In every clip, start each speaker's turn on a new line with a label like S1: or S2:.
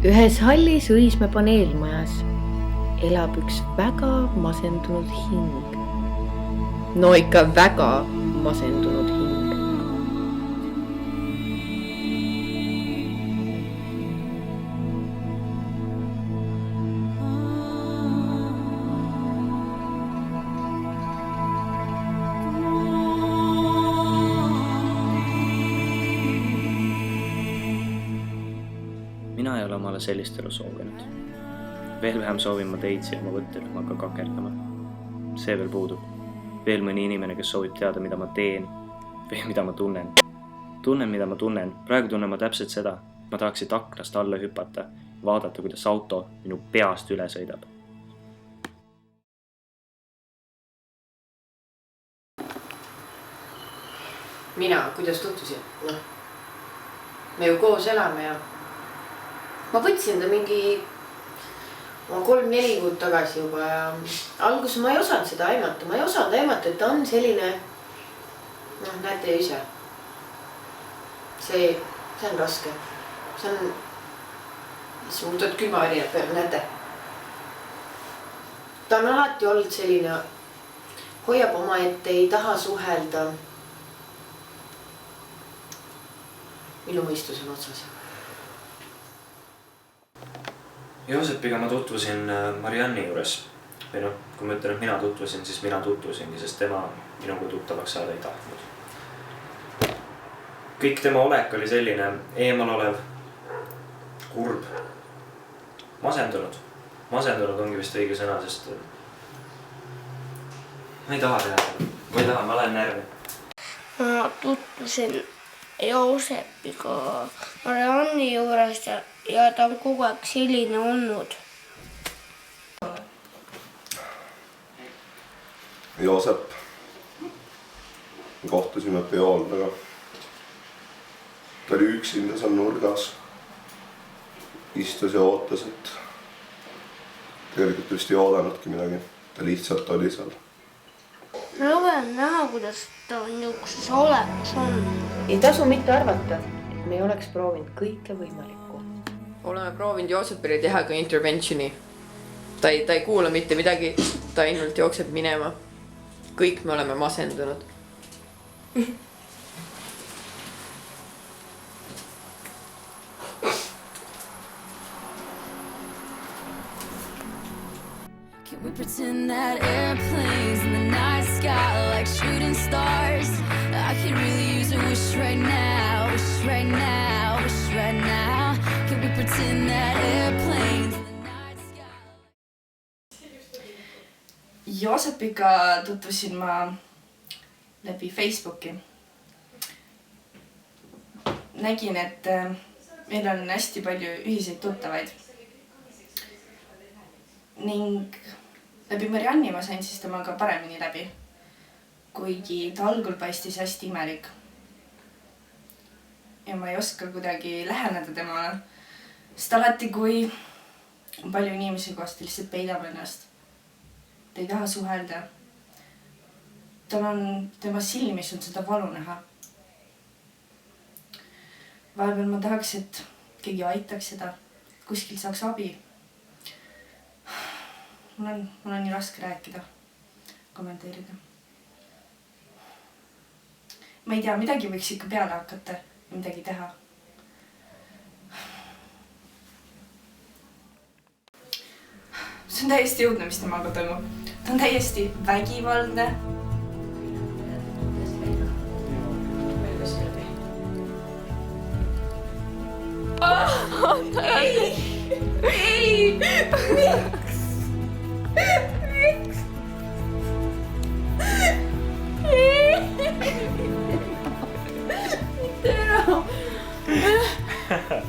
S1: Ühes hallis Õismäe paneelmajas elab üks väga masendunud hing. No ikka väga masendunud hing.
S2: Mina ei ole omale sellist elu soovinud. Veel vähem soovin ma teid siia oma võtterühmaga kakerdama. See veel puudub. Veel mõni inimene, kes soovib teada, mida ma teen või mida ma tunnen. Tunnen, mida ma tunnen. Praegu tunnen ma täpselt seda. Ma tahaksin aknast alla hüpata, vaadata, kuidas auto minu peast üle sõidab.
S3: Mina, kuidas tutvusin? No. Me ju koos elame ja ma võtsin ta mingi 3-4 kuud tagasi juba ja alguses ma ei osanud seda aimata. Ma ei osanud aimata, et ta on selline, näete ise. See on raske. See on, mul tuleb külmavärinad peale, näete. Ta on alati olnud selline, hoiab oma ette, ei taha suhelda. Minu mõistus on otsas.
S2: Joosepiga ma tutvusin Marianni juures. Või noh, kui ma ütlen, et mina tutvusin, siis mina tutvusingi, sest tema minuga tuttavaks saada ei tahtnud. Kõik tema olek oli selline eemal olev, kurb, masendunud. Masendunud ongi vist õige sõna, sest ma ei taha teha. Ma ei taha, ma lähen närvi.
S4: Ma tutvusin Joosepiga Marianni juures ja ta on kogu aeg selline olnud.
S5: Joosep. Kohtusime peol, aga ta oli üksinda seal nurgas. Istus ja ootas, et tegelikult vist ei oodanudki midagi. Ta lihtsalt oli seal.
S4: Rõve on näha, kuidas ta niisuguses olekus on.
S1: Ei tasu mitte arvata, et me ei oleks proovinud kõike võimalikku.
S3: Oleme proovinud Joosepile teha ka interventioni. Ta ei kuula mitte midagi, ta ainult jookseb minema. Kõik me oleme masendunud.
S6: Can we pretend that airplanes in the night sky like shooting stars? I could really use a wish right now, wish right now, wish right now. Can we pretend that airplanes in the night sky?
S7: Joosepiga tutvusin ma läbi Facebooki. Nägin, et meil on hästi palju ühiseid tuttavaid. Ning läbi Marianni ma sain siis temaga paremini läbi, kuigi ta algul paistis hästi imelik. Ja ma ei oska kuidagi läheneda temale, sest alati, kui on palju inimesi kohast, ta lihtsalt peidab ennast. Ta ei taha suhelda. Tal on tema silmis on seda valu näha. Vahepeal ma tahaks, et keegi aitaks seda, kuskil saaks abi. Mul on nii raske rääkida, kommenteerida. Ma ei tea, midagi võiks ikka peale hakata ja midagi teha. See on täiesti jõudne, mis temaga toimub. Ta on täiesti vägivaldne. Ei! Miks?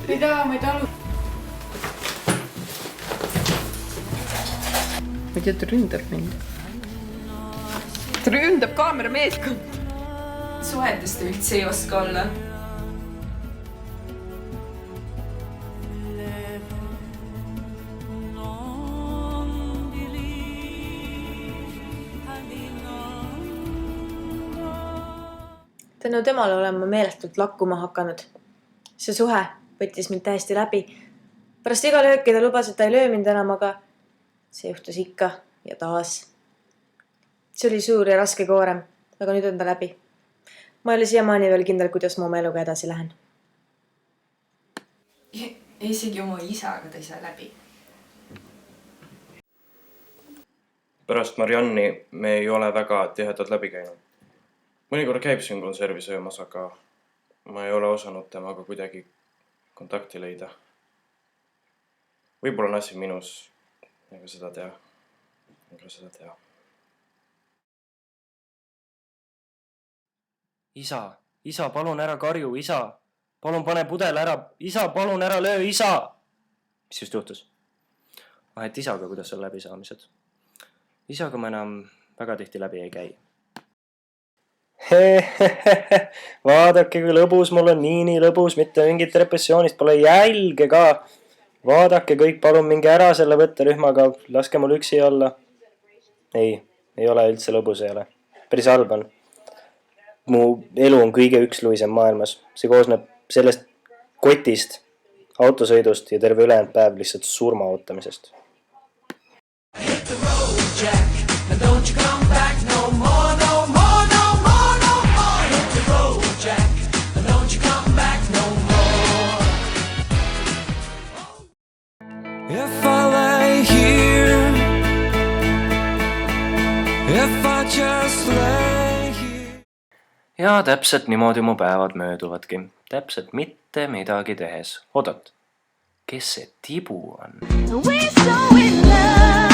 S7: Mitte enam. Ma ei taha.
S3: Ma ei tea, ta ründab mind. Ta ründab kaamerameeskond.
S7: Suhetes ta üldse ei oska olla.
S1: Tänu temale olen ma meeletult lakkuma hakanud. See suhe võttis mind täiesti läbi.
S8: pärast iga lööki ta lubas, et ta ei löö mind enam, aga see juhtus ikka ja taas. See oli suur ja raske koorem, aga nüüd on ta läbi. Ma ei ole siiamaani veel kindel, kuidas ma oma eluga edasi lähen.
S7: Isegi oma isaga ta ei saa läbi.
S2: Pärast Marianni me ei ole väga tihedalt läbi käinud. Mõnikord käib siin konservi söömas, aga ma ei ole osanud temaga kuidagi kontakti leida. Võib-olla on asi minus, ega seda tea. Isa, palun ära karju, isa. Palun pane pudel ära. Isa, palun ära löö, isa. Mis just juhtus? Vahet isaga, kuidas on läbisaamised. Isaga ma enam väga tihti läbi ei käi. Vaadake, kui lõbus mul on, nii lõbus, mitte mingit repressioonist pole jälge ka. Vaadake kõik, palun minge ära selle võtterühmaga, laske mul üksi olla. Ei ole üldse lõbus, ei ole. Päris halb on. Mu elu on kõige üksluisem maailmas. See koosneb sellest kotist, autosõidust ja terve ülejäänud päev lihtsalt surma ootamisest.
S9: If I lay here, if I just lay here.
S2: Ja täpselt niimoodi mu päevad mööduvadki. Täpselt mitte midagi tehes. Oodot, kes see Tibu on?
S6: We're so in love.